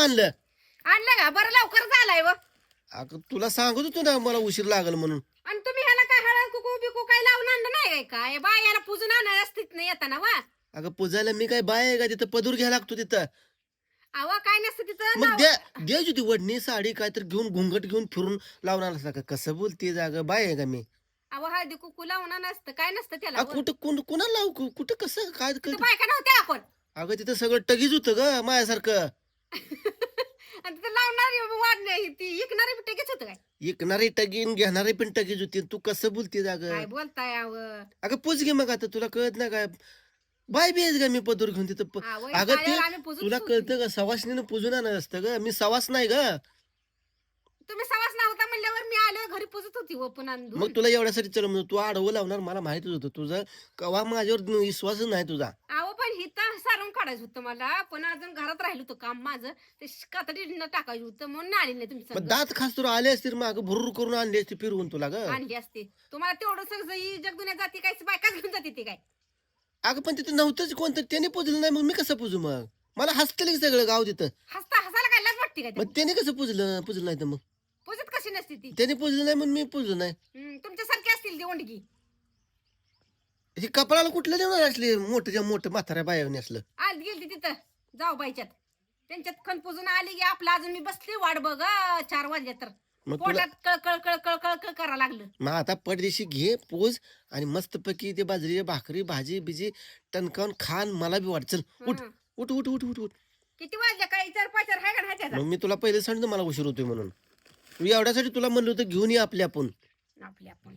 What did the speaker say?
आणलं आणलं का बरं लवकर झालाय व अगं तुला सांगत होतो ना मला उशीर लागल म्हणून. आणि तुम्ही ह्याला काय हळद कुकू बिकू काय लावून आणलं नाही काय बायाला पूजून आणायला असतीच नाही येताना वा अगं पूजायला मी काय बाय आहे का तिथं पदूर घ्यायला लागतो तिथं. अवा काय नसतं तिथं मग नाव- द्यायची ती वडणी साडी काय तर घेऊन घुंगट घेऊन फिरून लावून आला का कसं बोलते जाग बाय आहे का मी. अवा हळदी कुकू लावून नसतं काय नसतं त्याला अगं कुठं कुणाला लावू कुठं कसं काय तिथं बायका नव्हत्या आपण अगं तिथं सगळं टगीच होतं ग माझ्यासारखं. आणि तिथं लावणारी वाढणे ती विकणारी टिकीच होतं काय विकणारी टगीन घेणारी पण टगीच होती. तू कसं बोलते जाग. काय बोलताय अव अगं पूज घे मग आता तुला कळत नाही काय बाय बी का मी पदूर घेऊन तिथं अगं ते आम्ही पूजून तुला कळतं का सवासनीनं पूजून आणत असतं ग मी सवास नाही ग. तुम्ही सवास नव्हता म्हणल्यावर मी आले घरी पूजत होती व पुन्हा मग तुला एवढ्यासाठी चल म्हणतो तू आडवं लावणार मला माहितच होतं तुझं कवा माझ्यावर विश्वासच नाही तुझा. अहो पण हिथं सारून काढायचं होतं मला पण अजून घरात राहिलं होतं काम माझं ते कातडीनं टाकायचं होतं म्हणून आली नाही तुमचं मग दात खास तुला आले असतील मग भुरूर करून आणली असती फिरवून तुला ग. आणली असते तुम्हाला तेवढं सगळं ही जगदुन्या जाती काय बायकाच घेऊन जाते ती काय अगं पण तिथं नव्हतंच कोणतं त्याने पुजलं नाही मग मी कसं पुजू मग मला हसतलं की सगळं गाव तिथं. हसायला काय लाज वाटते काय मग त्याने कसं पुजलं नाही तर मग पूजत कशी नसते ती त्याने पुजलं नाही म्हणून मी पुजलं नाही. तुमच्यासारखी असतील ती ओंडगी हे कपडाला कुठलं देणार असले मोठ्या मोठं म्हाताऱ्या बायाने असलं. आली गेली तिथं जाऊ बाईच्यात त्यांच्यात खण पूजून आली की आपलं अजून मी बसली वाट बघ 4 वाजले तर मग तुला पोटात कळ कळ कळ कळ कळ कळ करा लागलं मग आता पडदेशी घे पूज आणि मस्तपैकी ते बाजरी भाकरी भाजी बिजी टणकावून खान मला बी वाट चल उठ उठ उठ उठ उठ उठ. किती वाजले काय 4-5 आहे का ह्याच्यात मग मी तुला पहिले सांगतो मला उशीर होतोय म्हणून. मी एवढ्यासाठी तुला म्हणलं होतं घेऊन ये आपल्या आपण. आपली आपण